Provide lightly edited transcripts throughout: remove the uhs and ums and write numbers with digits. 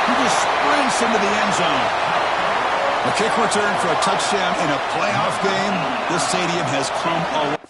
He just sprints into the end zone. A kick return for a touchdown in a playoff game. This stadium has come a long way.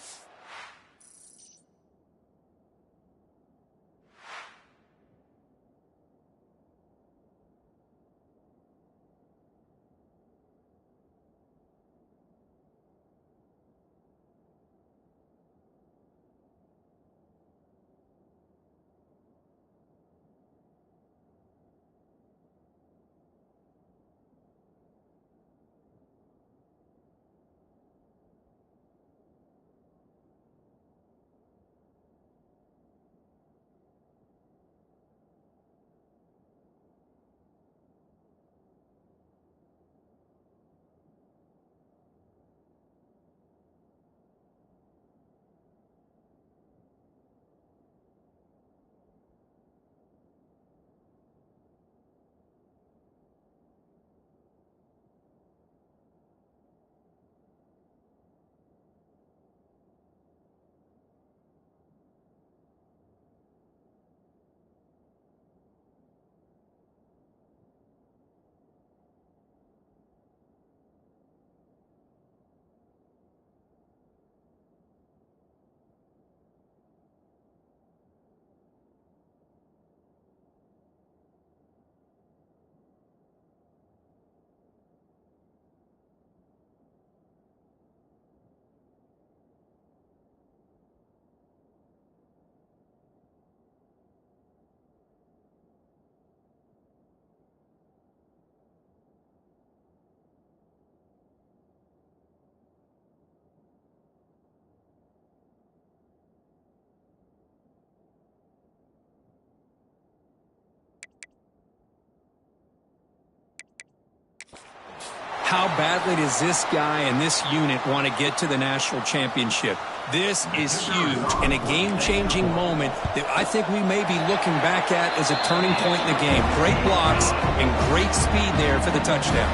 How badly does this guy and this unit want to get to the national championship? This is huge and a game-changing moment that I think we may be looking back at as a turning point in the game. Great blocks and great speed there for the touchdown.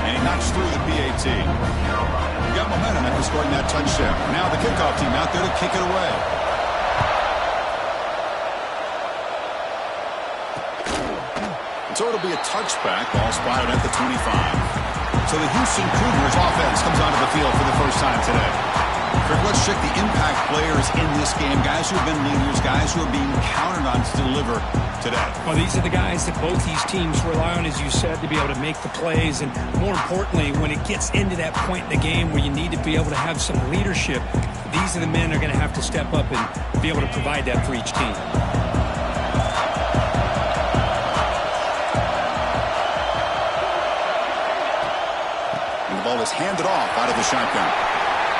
And he knocks through the PAT. He got momentum after scoring that touchdown. Now the kickoff team out there to kick it away. So it'll be a touchback, ball spotted at the 25. So the Houston Cougars offense comes onto the field for the first time today. Rick, let's check the impact players in this game, guys who have been leaders, guys who are being counted on to deliver today. Well, these are the guys that both these teams rely on, as you said, to be able to make the plays. And more importantly, when it gets into that point in the game where you need to be able to have some leadership, these are the men that are going to have to step up and be able to provide that for each team. Ball is handed off out of the shotgun.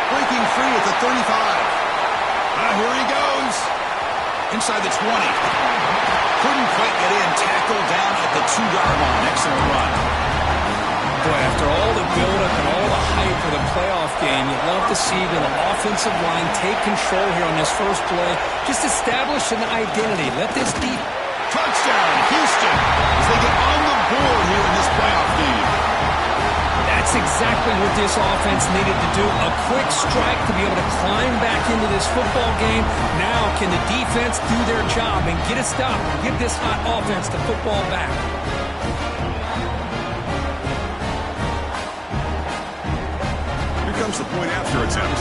Breaking free at the 35. Here he goes. Inside the 20. Couldn't quite get in. Tackled down at the 2-yard line. Excellent run. Boy, after all the buildup and all the hype for the playoff game, you'd love to see the offensive line take control here on this first play. Just establish an identity. Let this deep touchdown, Houston, as they get on the board here in this playoff game. That's exactly what this offense needed to do. A quick strike to be able to climb back into this football game. Now can the defense do their job and get a stop and give this hot offense the football back? Here comes the point after attempt.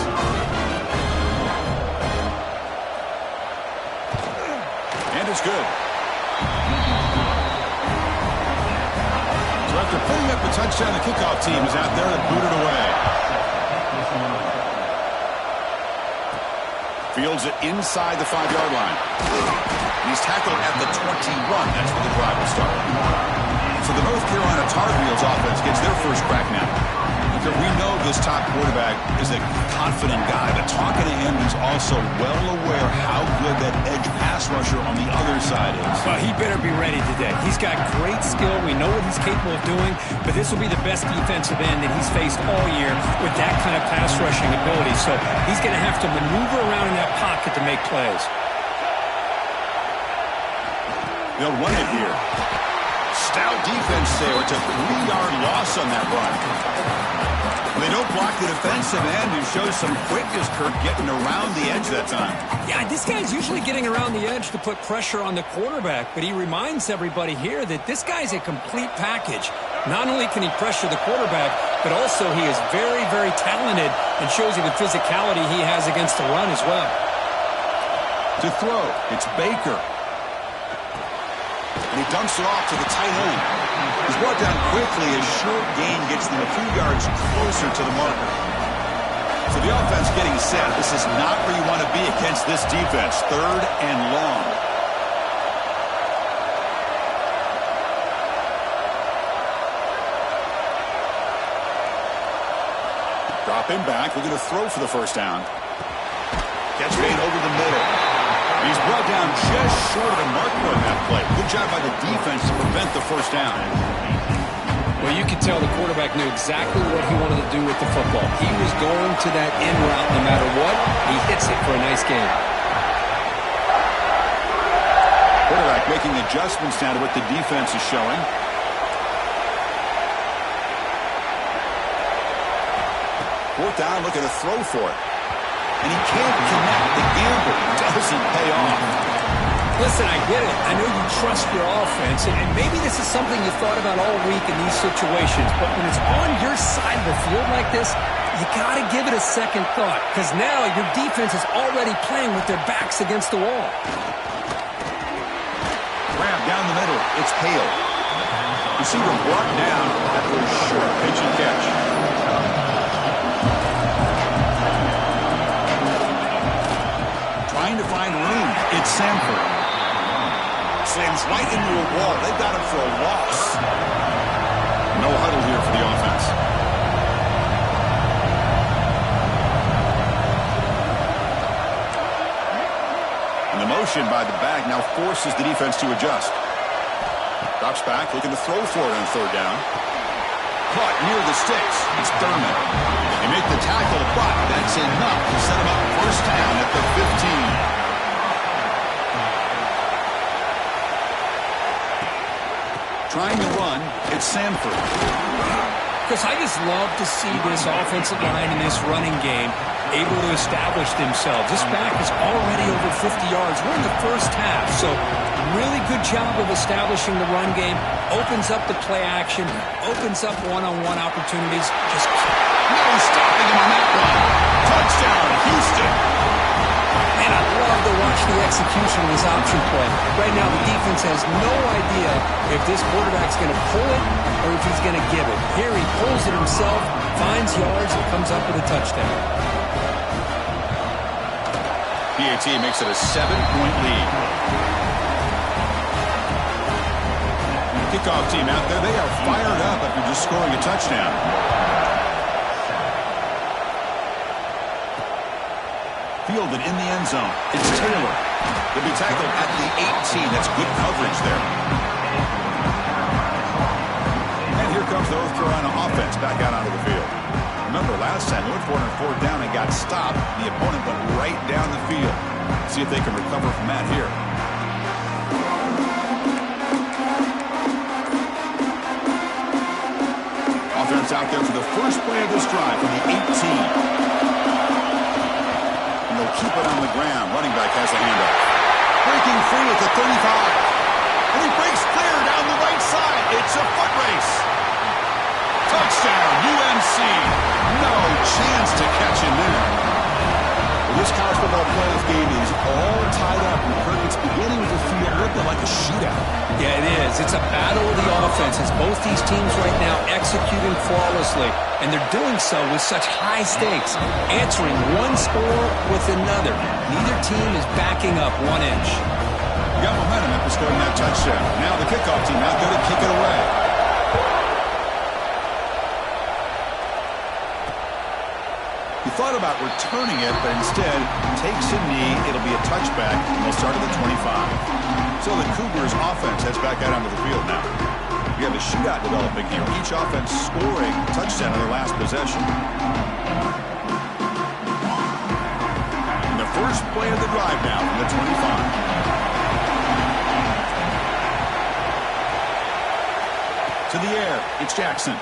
And it's good. After putting up a touchdown, the kickoff team is out there to boot it away. Fields it inside the 5-yard line. He's tackled at the 21. That's where the drive will start. So the North Carolina Tar Heels offense gets their first crack now. We know this top quarterback is a confident guy, but talking to him, he's also well aware how good that edge pass rusher on the other side is. Well, he better be ready today. He's got great skill. We know what he's capable of doing, but this will be the best defensive end that he's faced all year with that kind of pass rushing ability. So he's going to have to maneuver around in that pocket to make plays. They'll run it here. Stout defense there. It's a 3-yard loss on that run. They don't block the defensive end, who shows some quickness, Kirk, getting around the edge that time. Yeah, this guy's usually getting around the edge to put pressure on the quarterback, but he reminds everybody here that this guy's a complete package. Not only can he pressure the quarterback, but also he is very, very talented and shows you the physicality he has against the run as well. To throw, it's Baker. And he dumps it off to the tight end. He's brought down quickly as short gain gets them a few yards closer to the marker. So the offense getting set. This is not where you want to be against this defense. 3rd and long. Drop him back. We're going to throw for the first down. Catch made over the middle. He's brought down just short of the marker on that play. Good job by the defense to prevent the first down. Well, you could tell the quarterback knew exactly what he wanted to do with the football. He was going to that in route no matter what. He hits it for a nice gain. Quarterback making adjustments now to what the defense is showing. Fourth down, look at a throw for it. And he can't connect. The gamble doesn't pay off. Listen, I get it. I know you trust your offense, and maybe this is something you thought about all week in these situations, but when it's on your side of the field like this, you got to give it a second thought, because now your defense is already playing with their backs against the wall. Grab down the middle. It's Hale. Receiver brought down after a short pitch and catch. Trying to find room. It's Sanford. Slams right into a wall. They've got him for a loss. No huddle here for the offense. And the motion by the back now forces the defense to adjust. Drops back, looking to throw for it on 3rd down. Caught near the sticks. It's Thurman. They make the tackle, but that's enough to set him up first down at the 15. Trying to run, it's Sanford. Because I just love to see this offensive line in this running game able to establish themselves. This back is already over 50 yards. We're in the first half, so really good job of establishing the run game. Opens up the play action, opens up one-on-one opportunities. Just no stopping him on that one. Touchdown, Houston. And I love to watch the execution of this option play. Right now, the defense has no idea if this quarterback's going to pull it or if he's going to give it. Here he pulls it himself, finds yards, and comes up with a touchdown. PAT makes it a 7-point lead. Kickoff team out there, they are fired up after just scoring a touchdown. Fielded in the end zone. It's Taylor. He'll be tackled at the 18. That's good coverage there. And here comes the North Carolina offense back out onto the field. Remember, last time, North Carolina 4th down and got stopped. The opponent went right down the field. See if they can recover from that here. Offense out there for the first play of this drive from the 18. They'll keep it on the ground. Running back has a handoff. Breaking free at the 35. And he breaks clear down the right side. It's a foot race. Touchdown, UNC. No chance to catch him there. Well, this college football playoff game is all tied up. It's beginning to feel a little bit like a shootout. Yeah, it is. It's a battle of the offenses. Both these teams right now executing flawlessly, and they're doing so with such high stakes, answering one score with another. Neither team is backing up 1 inch. Got momentum after scoring that touchdown. Now the kickoff team out there to kick it away. He thought about returning it, but instead takes a knee. It'll be a touchback, and they'll start at the 25. So the Cougars offense heads back out onto the field now. You have a shootout developing here. Each offense scoring a touchdown on their last possession. And the first play of the drive now from the 25. To the air, it's Jackson.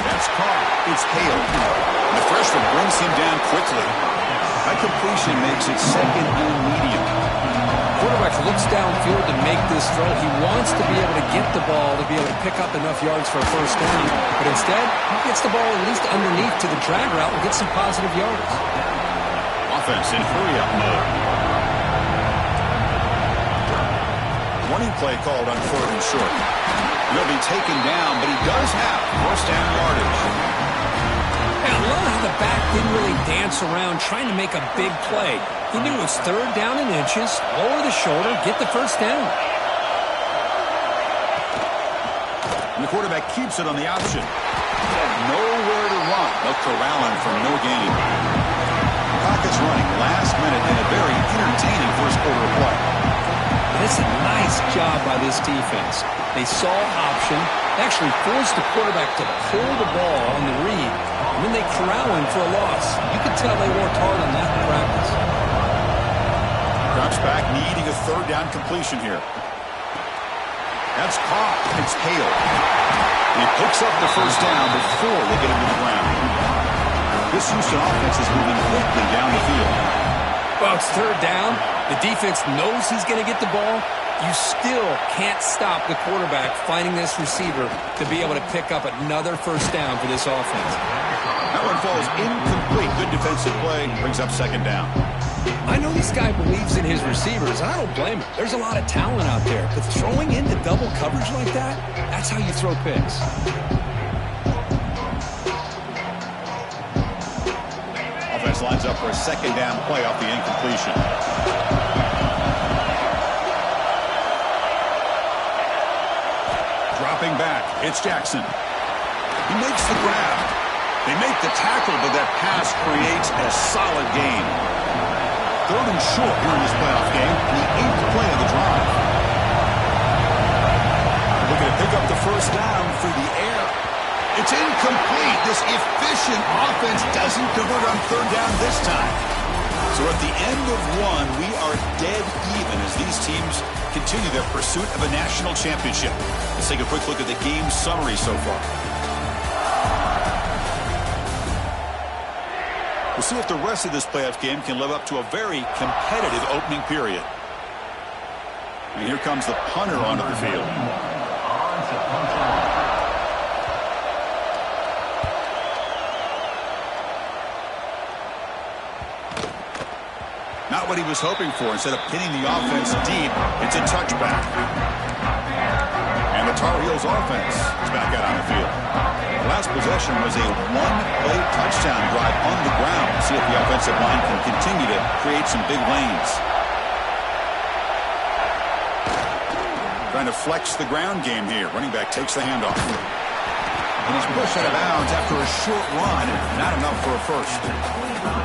That's caught. It's Hale. The freshman brings him down quickly. That completion makes it second and medium. Quarterback looks downfield to make this throw. He wants to be able to get the ball to be able to pick up enough yards for a first down. But instead, he gets the ball at least underneath to the drag route and gets some positive yards. Offense in hurry-up mode. Running play called on 3rd and short. He'll be taken down, but he does have first down yardage. I love how the back didn't really dance around trying to make a big play. He knew it was 3rd down in inches, lower the shoulder, get the first down. And the quarterback keeps it on the option. Nowhere to run. They'll corral him for no gain. Clock is running last minute in a very entertaining first quarter of play. And it's a nice job by this defense. They saw option, actually forced the quarterback to pull the ball on the read, and then they corral him for a loss. You could tell they worked hard on that in practice. Drops back, needing a 3rd down completion here. That's caught. It's Hale. He picks up the first down before they get him to the ground. This Houston offense is moving quickly down the field. Well, it's 3rd down. The defense knows he's going to get the ball. You still can't stop the quarterback finding this receiver to be able to pick up another first down for this offense. That one falls incomplete. Good defensive play. Brings up 2nd down. I know this guy believes in his receivers, and I don't blame him. There's a lot of talent out there, but throwing into double coverage like that, that's how you throw picks. Offense lines up for a 2nd down play off the incompletion. Dropping back, it's Jackson. He makes the grab. They make the tackle, but that pass creates a solid gain. 3rd and short here in this playoff game, the 8th play of the drive. Looking to pick up the first down through the air. It's incomplete. This efficient offense doesn't convert on 3rd down this time. So at the end of one, we are dead even as these teams continue their pursuit of a national championship. Let's take a quick look at the game summary so far. We'll see if the rest of this playoff game can live up to a very competitive opening period. And here comes the punter onto the field. Not what he was hoping for. Instead of pinning the offense deep, it's a touchback. And the Tar Heels offense is back out on the field. The last possession was a one-play touchdown drive on the ground. See if the offensive line can continue to create some big lanes. Trying to flex the ground game here. Running back takes the handoff. And he's pushed out of bounds after a short run. Not enough for a first.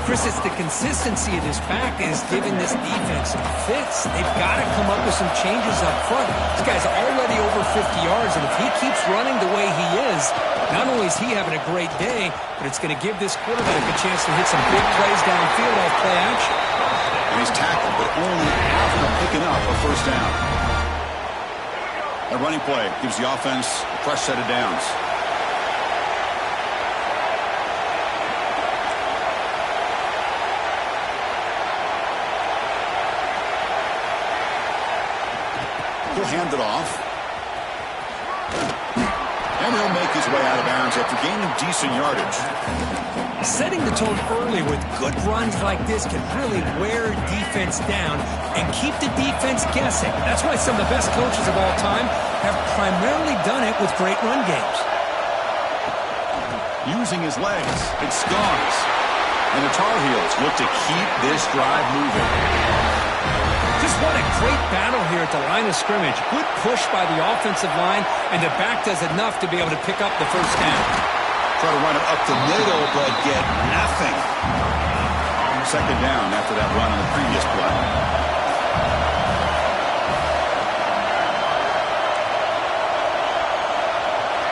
Chris, it's the consistency of this back is giving this defense some fits. They've got to come up with some changes up front. This guy's already over 50 yards, and if he keeps running the way he is, not only is he having a great day, but it's going to give this quarterback a chance to hit some big plays downfield off play action. And he's tackled, but only after picking up a first down. A running play gives the offense a fresh set of downs. He'll hand it off. And he'll make his way out of bounds after gaining decent yardage. Setting the tone early with good runs like this can really wear defense down and keep the defense guessing. That's why some of the best coaches of all time have primarily done it with great run games. Using his legs, it scars. And the Tar Heels look to keep this drive moving. Just what a great battle here at the line of scrimmage. Good push by the offensive line, and the back does enough to be able to pick up the first down. Try to run it up the middle, but get nothing. 2nd down after that run on the previous play.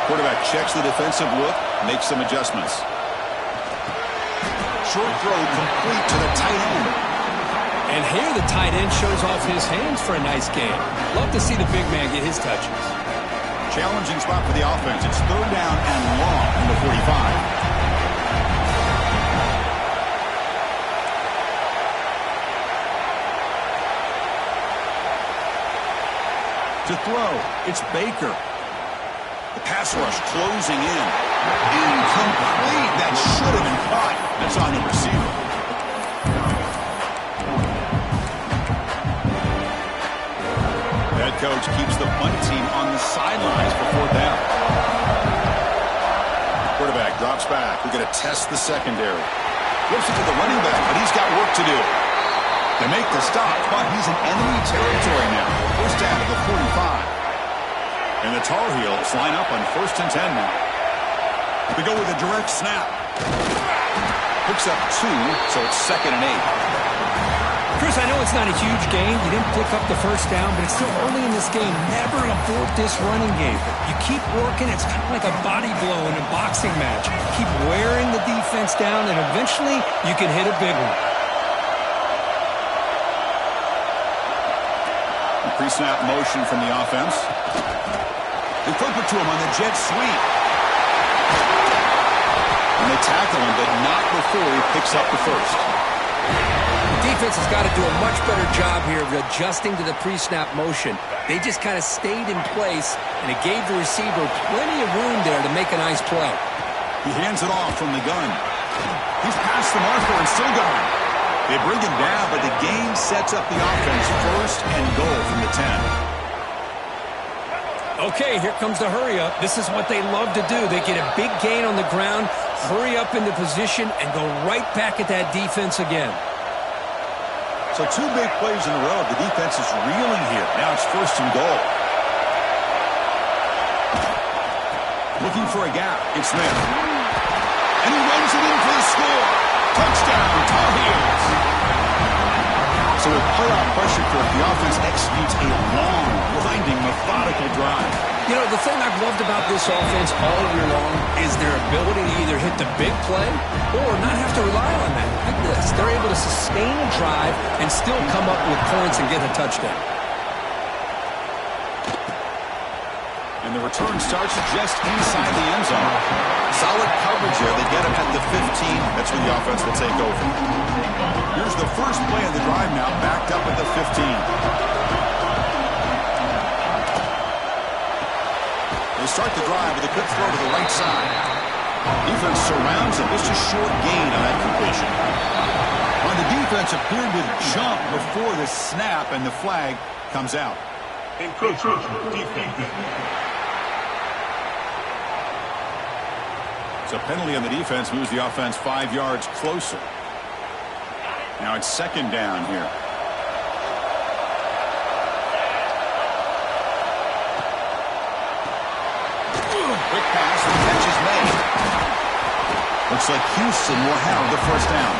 Quarterback checks the defensive look, makes some adjustments. Short throw complete to the tight end. And here the tight end shows off his hands for a nice game. Love to see the big man get his touches. Challenging spot for the offense. It's third down and long from the 45. To throw, it's Baker. The pass rush closing in. Incomplete. That should have been caught. That's on the receiver. Head coach keeps the punt team on the sidelines for fourth down. Quarterback drops back. We're going to test the secondary. Flips it to the running back, but he's got work to do. They make the stop, but he's in enemy territory now. First down at the 45. And the Tar Heels line up on 1st and 10 now. They go with a direct snap. Picks up 2, so it's 2nd and 8. Chris, I know it's not a huge game. You didn't pick up the first down, but it's still early in this game. Never abort this running game. You keep working. It's kind of like a body blow in a boxing match. Keep wearing the defense down, and eventually you can hit a big one. Pre-snap motion from the offense. They flip it to him on the jet sweep. And they tackle him, but not before he picks up the first. The defense has got to do a much better job here of adjusting to the pre-snap motion. They just kind of stayed in place, and it gave the receiver plenty of room there to make a nice play. He hands it off from the gun. He's past the marker and still going. They bring him down, but the game sets up the offense. 1st and goal from the 10. Okay, here comes the hurry up. This is what they love to do. They get a big gain on the ground, hurry up into position, and go right back at that defense again. So 2 big plays in a row. The defense is reeling here. Now it's 1st and goal. Looking for a gap. It's Smith. And he runs it in for the score. Touchdown, Tar Heels. So with playoff pressure for it, the offense executes a long, winding, methodical drive. You know, the thing I've loved about this offense all year long is their ability to either hit the big play or not have to rely on that. Like this, they're able to sustain a drive and still come up with points and get a touchdown. And the return starts just inside the end zone. Solid coverage there. They get him at the 15. That's when the offense will take over. Here's the first play of the drive now, backed up at the 15. They start the drive with a quick throw to the right side. Defense surrounds him. Just a short gain on that completion. Well, the defense appeared to jump before the snap, and the flag comes out. So penalty on the defense moves the offense 5 yards closer. Now it's 2nd down here. Quick pass, the catch is made. Looks like Houston will have the first down.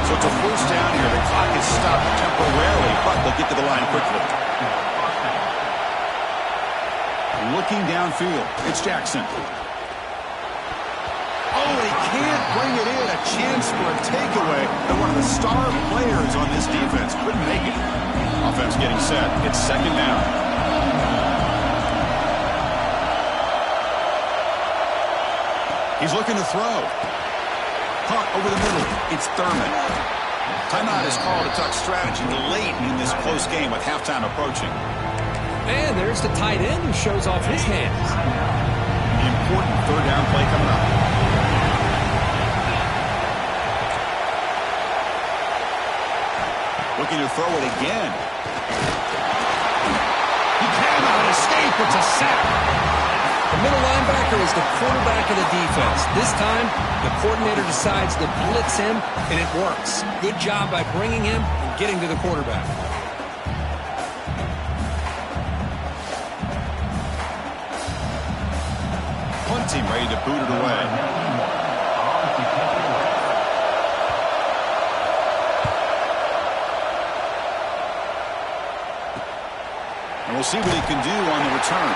So it's a first down here. The clock is stopped temporarily, but they'll get to the line quickly. Looking downfield, it's Jackson. Oh, he can't bring it in. A chance for a takeaway. And one of the star players on this defense couldn't make it. Offense getting set. It's 2nd down. He's looking to throw. Caught over the middle. It's Thurman. Timeout is called to talk strategy late in this close game with halftime approaching. And there's the tight end who shows off his hands. The important 3rd down play coming up. Looking to throw it again. He cannot escape. It's a sack. The middle linebacker is the quarterback of the defense. This time, the coordinator decides to blitz him, and it works. Good job by bringing him and getting to the quarterback. Punt team ready to boot it away. And we'll see what he can do on the return.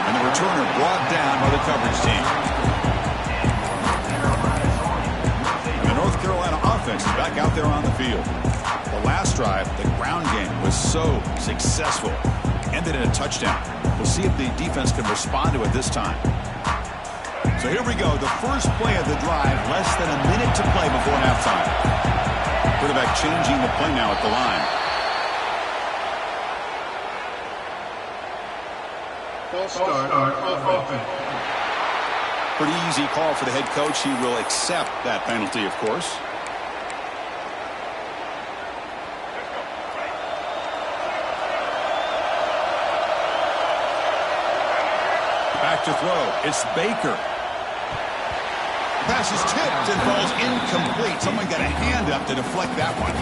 And the returner brought down by the coverage team. And the North Carolina offense is back out there on the field. The last drive, the ground game was so successful. Ended in a touchdown. We'll see if the defense can respond to it this time. So here we go, the first play of the drive, less than a minute to play before halftime. Quarterback changing the play now at the line. Pretty easy call for the head coach. He will accept that penalty, of course. Back to throw. It's Baker. Pass is tipped and falls incomplete. Someone got a hand up to deflect that one.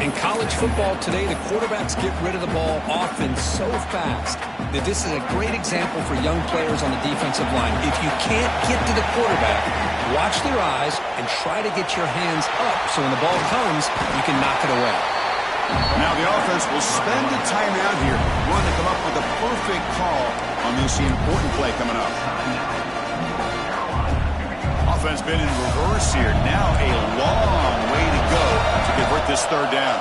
In college football today, the quarterbacks get rid of the ball often so fast that this is a great example for young players on the defensive line. If you can't get to the quarterback, watch their eyes and try to get your hands up so when the ball comes, you can knock it away. Now the offense will spend a timeout here. One to come up with a perfect call on this important play coming up. Offense been in reverse here. Now a long way to go to convert this third down.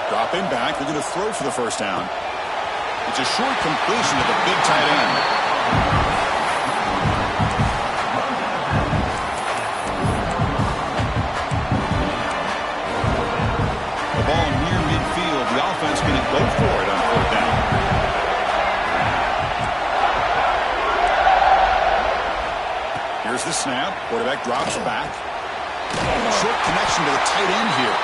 Dropping back. They're going to throw for the first down. It's a short completion to the big tight end. The ball near midfield. The offense going to go for it on fourth down. Here's the snap. Quarterback drops back. Short connection to the tight end here.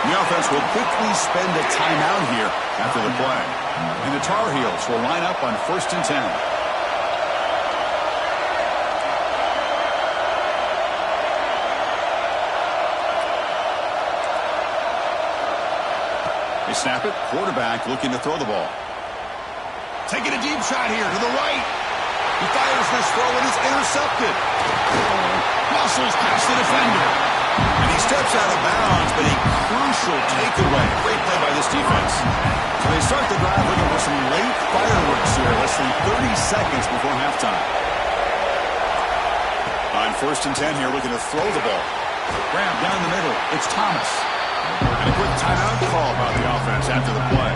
The offense will quickly spend a timeout here after the play. And the Tar Heels will line up on 1st and 10. They snap it. Quarterback looking to throw the ball. Taking a deep shot here to the right. He fires this throw and is intercepted. Muscles past the defender. And he steps out of bounds, but a crucial takeaway. Great play by this defense. So they start the drive looking for some late fireworks here, less than 30 seconds before halftime. On 1st and 10 here, looking to throw the ball. Grab down the middle. It's Thomas. And a quick timeout call by the offense after the play.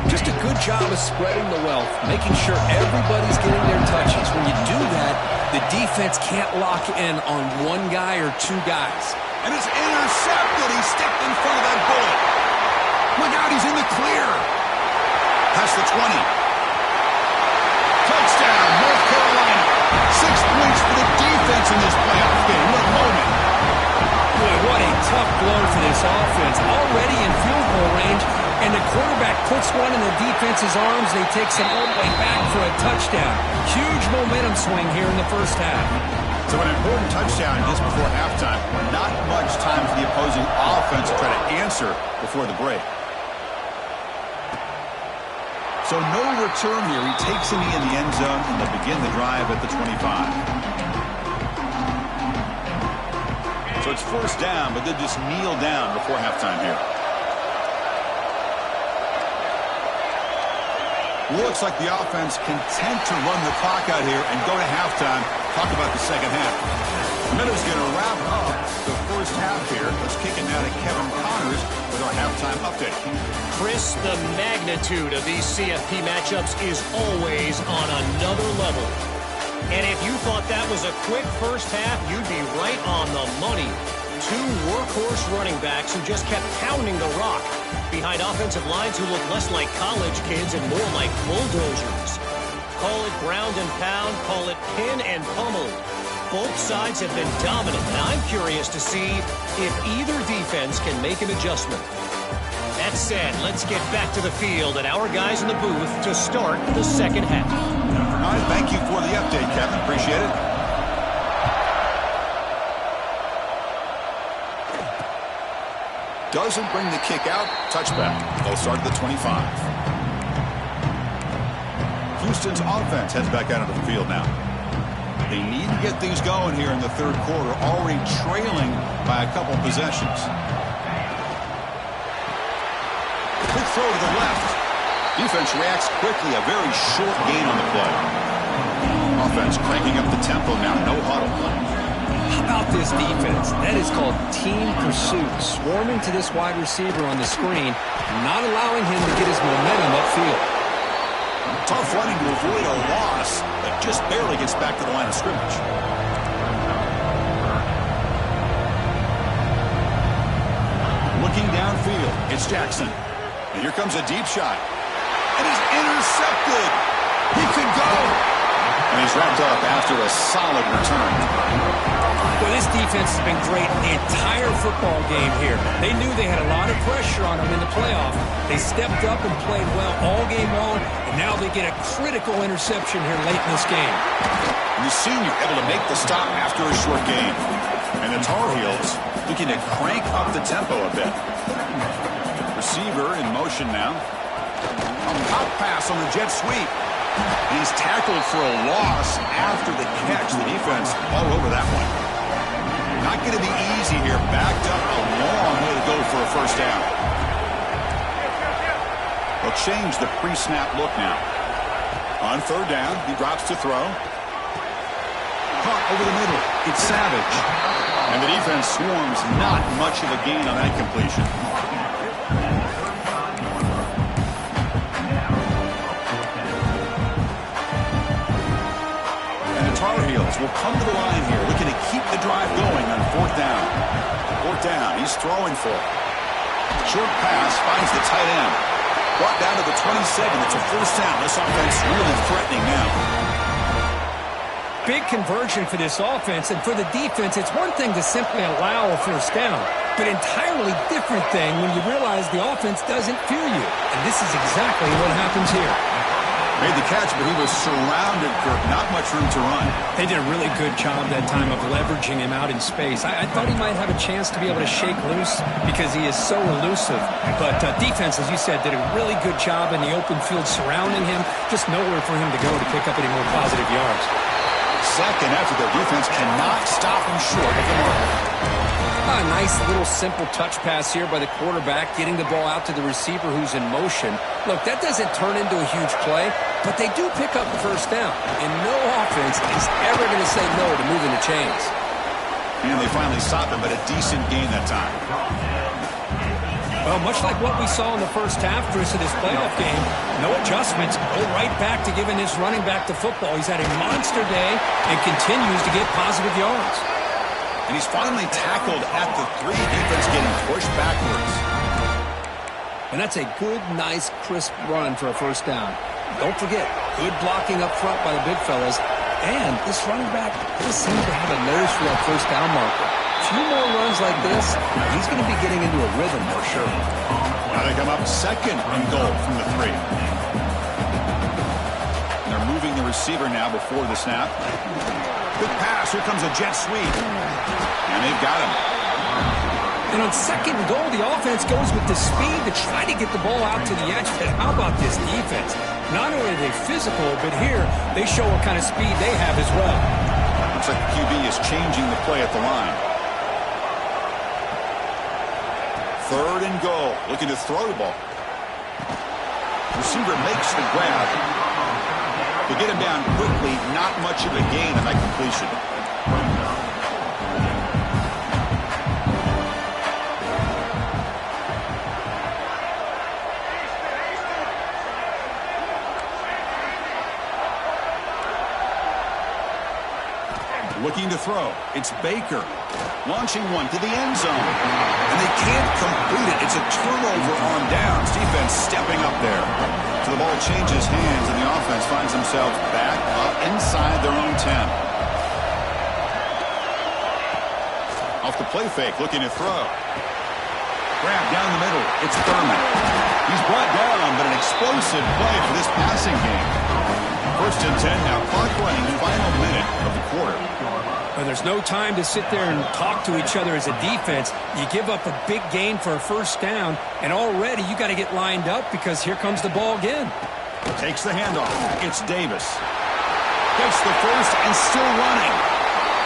Just a good job of spreading the wealth, making sure everybody's getting their touches. When you do that, the defense can't lock in on one guy or two guys. And it's intercepted. He stepped in front of that bullet. Look out, he's in the clear. Past the 20. Touchdown, North Carolina. 6 points for the defense in this playoff game. What a moment. Boy, what a tough blow for this offense. Already in field goal range, and the quarterback puts one in the defense's arms. They take some all the way back for a touchdown. Huge momentum swing here in the first half. So an important touchdown just before halftime. Not much time for the opposing offense to try to answer before the break. So no return here. He takes him in the end zone, and they'll begin the drive at the 25. So it's first down, but they'll just kneel down before halftime here. Looks like the offense content to run the clock out here and go to halftime. Talk about the second half. Meadows going to wrap up the first half here. Let's kick it now to Kevin Connors with our halftime update. Chris, the magnitude of these CFP matchups is always on another level. And if you thought that was a quick first half, you'd be right on the money. Two workhorse running backs who just kept pounding the rock behind offensive lines who look less like college kids and more like bulldozers. Call it ground and pound, call it pin and pummel. Both sides have been dominant, and I'm curious to see if either defense can make an adjustment. That said, let's get back to the field and our guys in the booth to start the second half. All right, thank you for the update, Kevin. Appreciate it. Doesn't bring the kick out. Touchback. They'll start at the 25. Houston's offense heads back out onto the field now. They need to get things going here in the third quarter, already trailing by a couple possessions. Quick throw to the left. Defense reacts quickly. A very short gain on the play. Offense cranking up the tempo now. No huddle. How about this defense? That is called team pursuit. Swarming to this wide receiver on the screen, not allowing him to get his momentum upfield. Tough running to avoid a loss, but just barely gets back to the line of scrimmage. Looking downfield, it's Jackson. And here comes a deep shot. And he's intercepted. He can go. And he's wrapped up after a solid return. Well, this defense has been great the entire football game here. They knew they had a lot of pressure on them in the playoff. They stepped up and played well all game long, and now they get a critical interception here late in this game. And the senior able to make the stop after a short game. And the Tar Heels looking to crank up the tempo a bit. Receiver in motion now. A pop pass on the jet sweep. He's tackled for a loss after the catch. The defense all over that one. Not going to be easy here. Backed up a long way to go for a first down. They'll change the pre-snap look now. On third down, he drops to throw. Caught over the middle. It's Savage. And the defense swarms. Not much of a gain on that completion. Tar Heels will come to the line here, looking to keep the drive going on fourth down. Fourth down, he's throwing for it. Short pass finds the tight end. Brought down to the 27. It's a first down. This offense really threatening now. Big conversion for this offense, and for the defense, it's one thing to simply allow a first down, but entirely different thing when you realize the offense doesn't fear you. And this is exactly what happens here. Made the catch, but he was surrounded, Kirk. Not much room to run. They did a really good job that time of leveraging him out in space. I thought he might have a chance to be able to shake loose because he is so elusive. But defense, as you said, did a really good job in the open field surrounding him. Just nowhere for him to go to pick up any more positive yards. Second after their defense cannot stop him short of the mark. A nice little simple touch pass here by the quarterback, getting the ball out to the receiver who's in motion. Look, that doesn't turn into a huge play, but they do pick up the first down. And no offense is ever going to say no to moving the chains. And they finally stopped him, but a decent gain that time. Well, much like what we saw in the first half, Chris, of this playoff game, no adjustments. Go right back to giving this running back the football. He's had a monster day and continues to get positive yards. And he's finally tackled at the 3. Defense getting pushed backwards. And that's a good, nice, crisp run for a first down. Don't forget, good blocking up front by the big fellas. And this running back does seem to have a nose for that first down marker. A few more runs like this, he's going to be getting into a rhythm for sure. Now they come up second and goal from the 3. They're moving the receiver now before the snap. Good pass. Here comes a jet sweep. And they've got him. And on second and goal, the offense goes with the speed to try to get the ball out to the edge. But how about this defense? Not only are they physical, but here they show what kind of speed they have as well. Looks like the QB is changing the play at the line. Third and goal. Looking to throw the ball. Receiver makes the grab. To get him down quickly, not much of a gain on that completion. Looking to throw. It's Baker. Launching one to the end zone. And they can't complete it. It's a turnover on downs. Defense stepping up there. So the ball changes hands, and the offense finds themselves back up inside their own 10. Off the play fake, looking to throw. Grab down the middle. It's Thurman. He's brought down, but an explosive play for this passing game. First and 10, now clock running, final minute of the quarter. Well, there's no time to sit there and talk to each other as a defense. You give up a big gain for a first down, and already you got to get lined up because here comes the ball again. Takes the handoff. It's Davis. Gets the first and still running.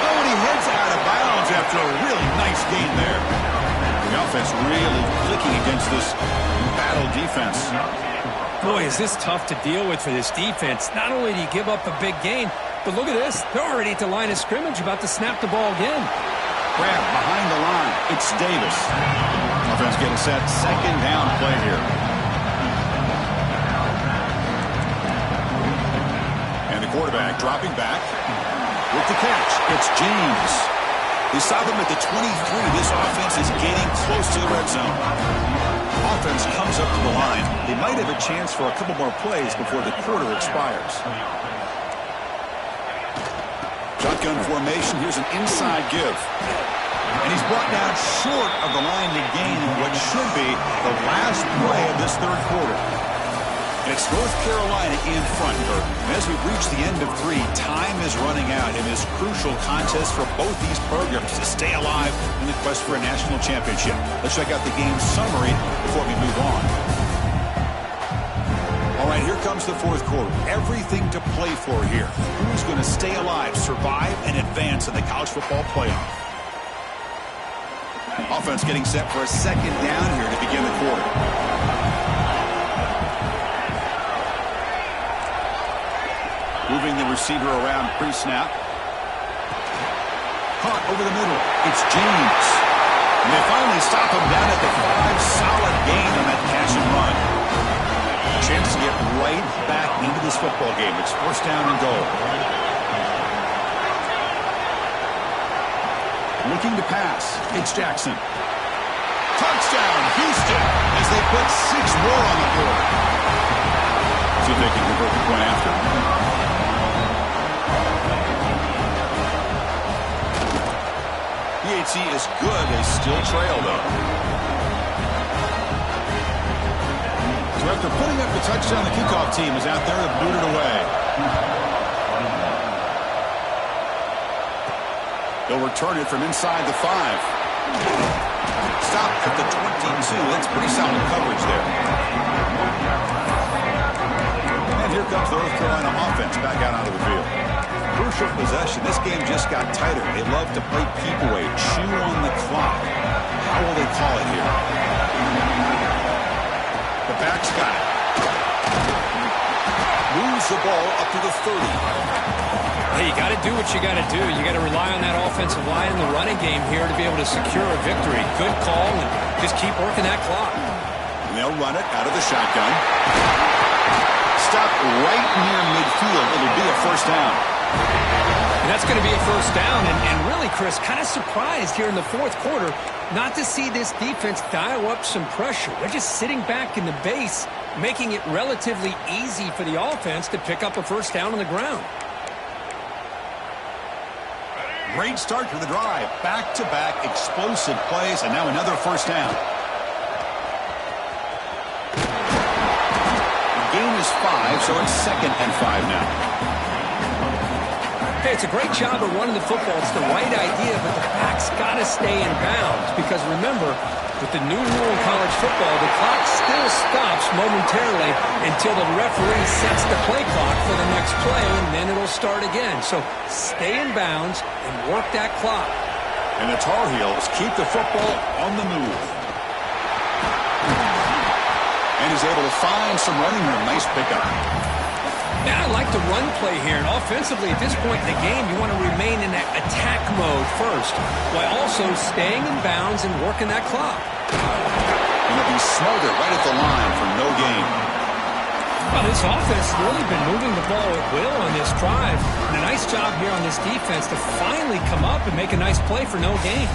Oh, and he heads out of bounds after a really nice gain there. The offense really clicking against this battle defense. Boy, is this tough to deal with for this defense. Not only do you give up a big gain, But look at this. They're already at the line of scrimmage about to snap the ball again. Grab behind the line. It's Davis. Offense getting set. Second down play here. And the quarterback dropping back with the catch. It's James. They stop him at the 23. This offense is getting close to the red zone. Offense comes up to the line. They might have a chance for a couple more plays before the quarter expires. Shotgun formation. Here's an inside give. And he's brought down short of the line to gain what should be the last play of this third quarter. And it's North Carolina in front, Kurt. And as we reach the end of 3, time is running out in this crucial contest for both these programs to stay alive in the quest for a national championship. Let's check out the game summary before we move on. All right, here comes the fourth quarter. Everything to play for here. Who's going to stay alive, survive, and advance in the college football playoff? Offense getting set for a second down here to begin the quarter. Moving the receiver around pre-snap. Caught over the middle. It's James. And they finally stop him down at the 5. Solid gain on that catch and run. A chance to get right back into this football game. It's first down and goal. Looking to pass. It's Jackson. Touchdown, Houston, as they put 6 more on the board. See if they can convert the point after. PHC is good. They still trail, though. So after putting up the touchdown, the kickoff team is out there to boot it away. They'll return it from inside the 5. Stop at the 22. That's pretty solid coverage there. And here comes the North Carolina offense back out onto the field. Crucial possession. This game just got tighter. They love to play keep away, chew on the clock. How will they call it here? The back's got it. Moves the ball up to the 30. Hey, you got to do what you got to do. You got to rely on that offensive line in the running game here to be able to secure a victory. Good call, and just keep working that clock. And they'll run it out of the shotgun. Stop right near midfield. It'll be a first down. And that's going to be a first down. And really, Chris, kind of surprised here in the fourth quarter not to see this defense dial up some pressure. They're just sitting back in the base, making it relatively easy for the offense to pick up a first down on the ground. Great start to the drive. Back-to-back explosive plays, and now another first down. The gain is 5, so it's 2nd and 5 now. Hey, it's a great job of running the football. It's the right idea, but the back's got to stay in bounds because remember, with the new rule in college football, the clock still stops momentarily until the referee sets the play clock for the next play, and then it'll start again. So stay in bounds and work that clock. And the Tar Heels keep the football on the move. And he's able to find some running room. Nice pickup. Now, I like the run play here. And offensively, at this point in the game, you want to remain in that attack mode first, while also staying in bounds and working that clock. And it'll be smothered right at the line for no gain. Well, this offense has really been moving the ball at will on this drive. And a nice job here on this defense to finally come up and make a nice play for no gain.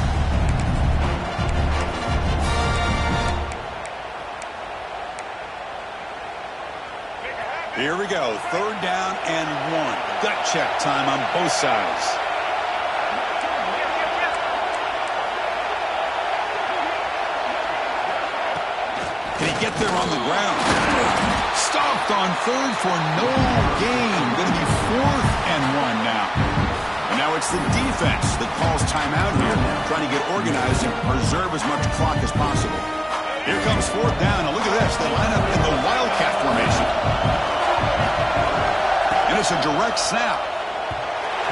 Here we go. 3rd down and 1. Gut check time on both sides. Can he get there on the ground? Stopped on 3rd for no gain. Going to be 4th and 1 now. And now it's the defense that calls timeout here, trying to get organized and preserve as much clock as possible. Here comes 4th down. Now look at this. They line up in the Wildcat formation. And it's a direct snap.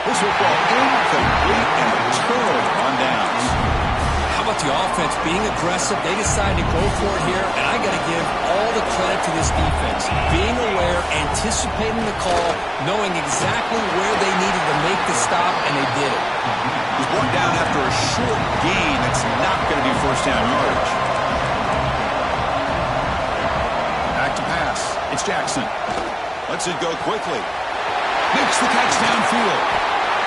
This will fall incomplete and a turnover on downs. How about the offense being aggressive? They decided to go for it here, and I got to give all the credit to this defense. Being aware, anticipating the call, knowing exactly where they needed to make the stop, and they did it. He's brought down after a short gain. It's not going to be first down yardage. Back to pass. It's Jackson. Lets it go quickly. Makes the catch downfield.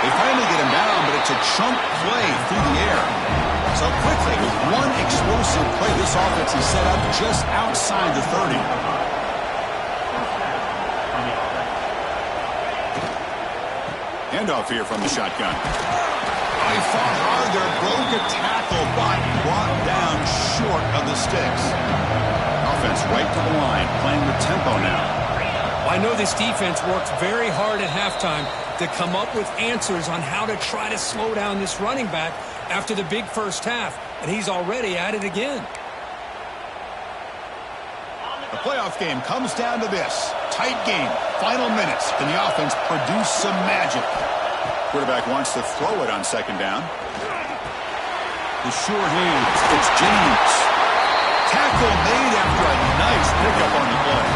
They finally get him down, but it's a chunk play through the air. So quickly, with one explosive play, this offense is set up just outside the 30. Handoff here from the shotgun. He fought hard there, broke a tackle, but brought down short of the sticks. Offense right to the line, playing with tempo now. I know this defense worked very hard at halftime to come up with answers on how to try to slow down this running back after the big first half, and he's already at it again. The playoff game comes down to this. Tight game, final minutes. Can the offense produce some magic? Quarterback wants to throw it on second down. The short hands. It's James. Tackle made after a nice pickup on the play.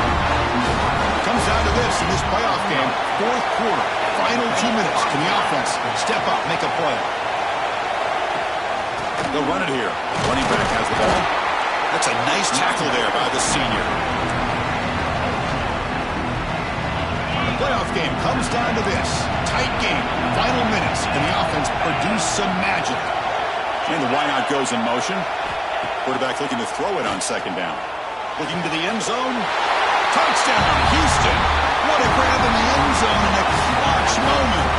Comes down to this in this playoff game. Fourth quarter, final 2 minutes. Can the offense step up, make a play? They'll run it here. Running back has the ball. That's a nice tackle there by the senior. The playoff game comes down to this. Tight game, final minutes. Can the offense produce some magic? And the wideout goes in motion. Quarterback looking to throw it on second down. Looking to the end zone. Touchdown, Houston. What a grab in the end zone in a clutch moment.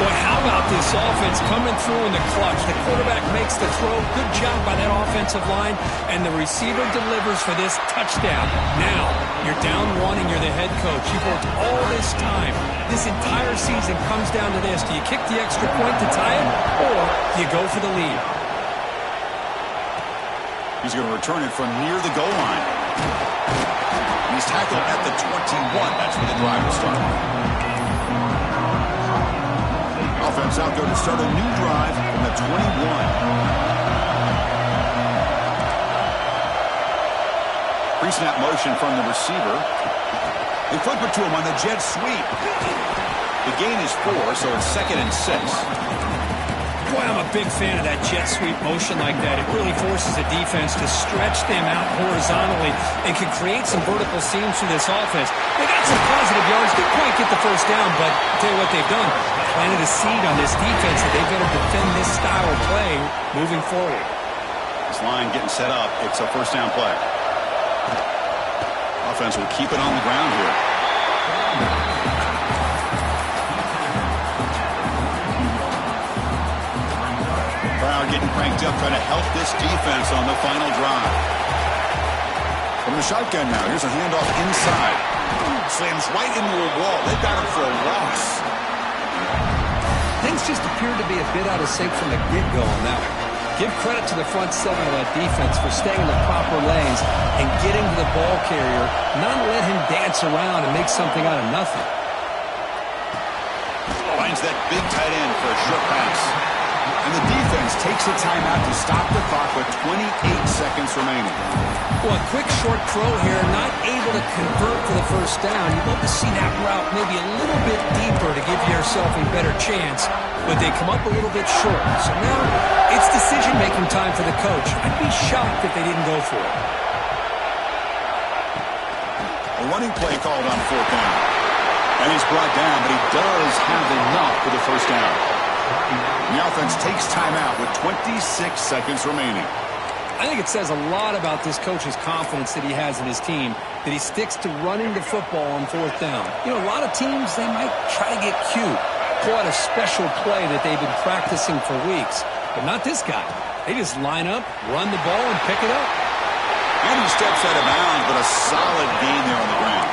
Boy, how about this offense coming through in the clutch? The quarterback makes the throw. Good job by that offensive line. And the receiver delivers for this touchdown. Now, you're down one and you're the head coach. You've worked all this time. This entire season comes down to this. Do you kick the extra point to tie it, or do you go for the lead? He's going to return it from near the goal line. He's tackled at the 21. That's where the drive will start. Offense out there to start a new drive from the 21. Pre-snap motion from the receiver. They flip it to him on the jet sweep. The gain is 4, so it's 2nd and 6. Boy, I'm a big fan of that jet sweep motion like that. It really forces the defense to stretch them out horizontally and can create some vertical seams through this offense. They got some positive yards. Didn't quite get the first down, but I'll tell you what they've done. Planted a seed on this defense that they better defend this style of play moving forward. This line getting set up. It's a first down play. Offense will keep it on the ground here. Crowd getting cranked up, trying to help this defense on the final drive. From the shotgun now, here's a handoff inside. Slams right into a wall. They've got him for a loss. Things just appeared to be a bit out of sync from the get-go on that one. Give credit to the front seven of that defense for staying in the proper lanes and getting to the ball carrier, not let him dance around and make something out of nothing. Finds that big tight end for a short pass. And the defense takes a timeout to stop the clock with 28 seconds remaining. Well, a quick short throw here, not able to convert for the first down. You'd love to see that route maybe a little bit deeper to give yourself a better chance, but they come up a little bit short. So now it's decision-making time for the coach. I'd be shocked if they didn't go for it. A running play called on fourth down. And he's brought down, but he does have enough for the first down. The offense takes timeout with 26 seconds remaining. I think it says a lot about this coach's confidence that he has in his team, that he sticks to running the football on fourth down. You know, a lot of teams, they might try to get cute, pull out a special play that they've been practicing for weeks. But not this guy. They just line up, run the ball, and pick it up. And he steps out of bounds, but a solid gain there on the ground.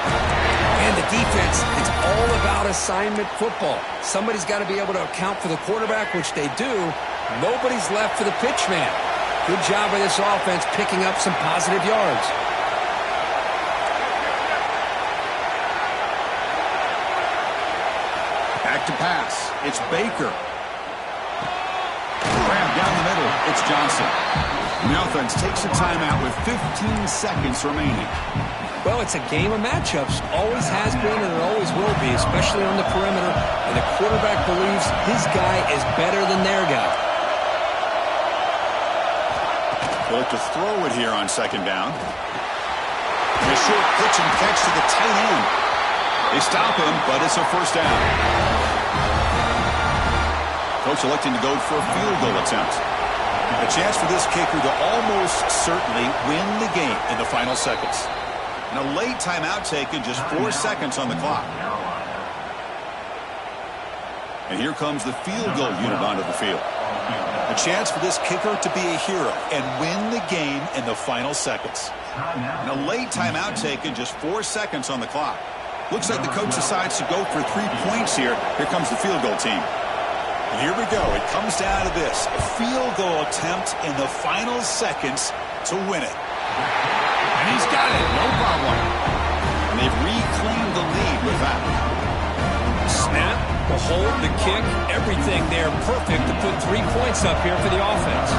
And the defense, it's all about assignment football. Somebody's got to be able to account for the quarterback, which they do. Nobody's left for the pitch man. Good job by this offense picking up some positive yards. Back to pass. It's Baker. Grab down the middle. It's Johnson. And the offense takes a timeout with 15 seconds remaining. Well, it's a game of matchups. Always has been and it always will be, especially on the perimeter. And the quarterback believes his guy is better than their guy. They'll look to throw it here on second down. And a short pitch and catch to the tight end. They stop him, but it's a first down. Coach electing to go for a field goal attempt. A chance for this kicker to almost certainly win the game in the final seconds. And a late timeout taken, just 4 seconds on the clock. And here comes the field goal unit onto the field. A chance for this kicker to be a hero and win the game in the final seconds. And a late timeout taken, just 4 seconds on the clock. Looks like the coach decides to go for 3 points here. Here comes the field goal team. And here we go. It comes down to this. A field goal attempt in the final seconds to win it. And he's got it. No problem. And they've reclaimed the lead with that. Snap, the hold, the kick, everything there perfect to put 3 points up here for the offense.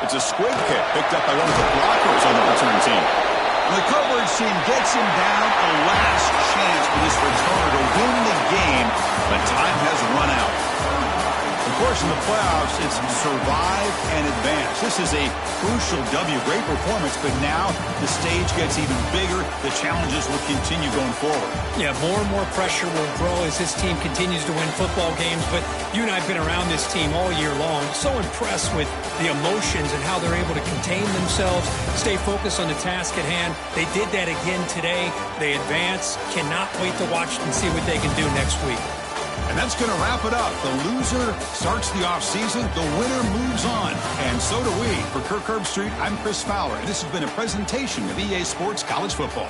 It's a squib kick picked up by one of the blockers on the return team. And the coverage team gets him down. A last chance for this returner to win the game, but time has run out. Of course, in the playoffs, it's survive and advance. This is a crucial W. Great performance, but now the stage gets even bigger. The challenges will continue going forward. Yeah, more and more pressure will grow as this team continues to win football games. But you and I have been around this team all year long. So impressed with the emotions and how they're able to contain themselves, stay focused on the task at hand. They did that again today. They advance. Cannot wait to watch and see what they can do next week. And that's going to wrap it up. The loser starts the offseason. The winner moves on. And so do we. For Kirk Herbstreit, I'm Chris Fowler. And this has been a presentation of EA Sports College Football.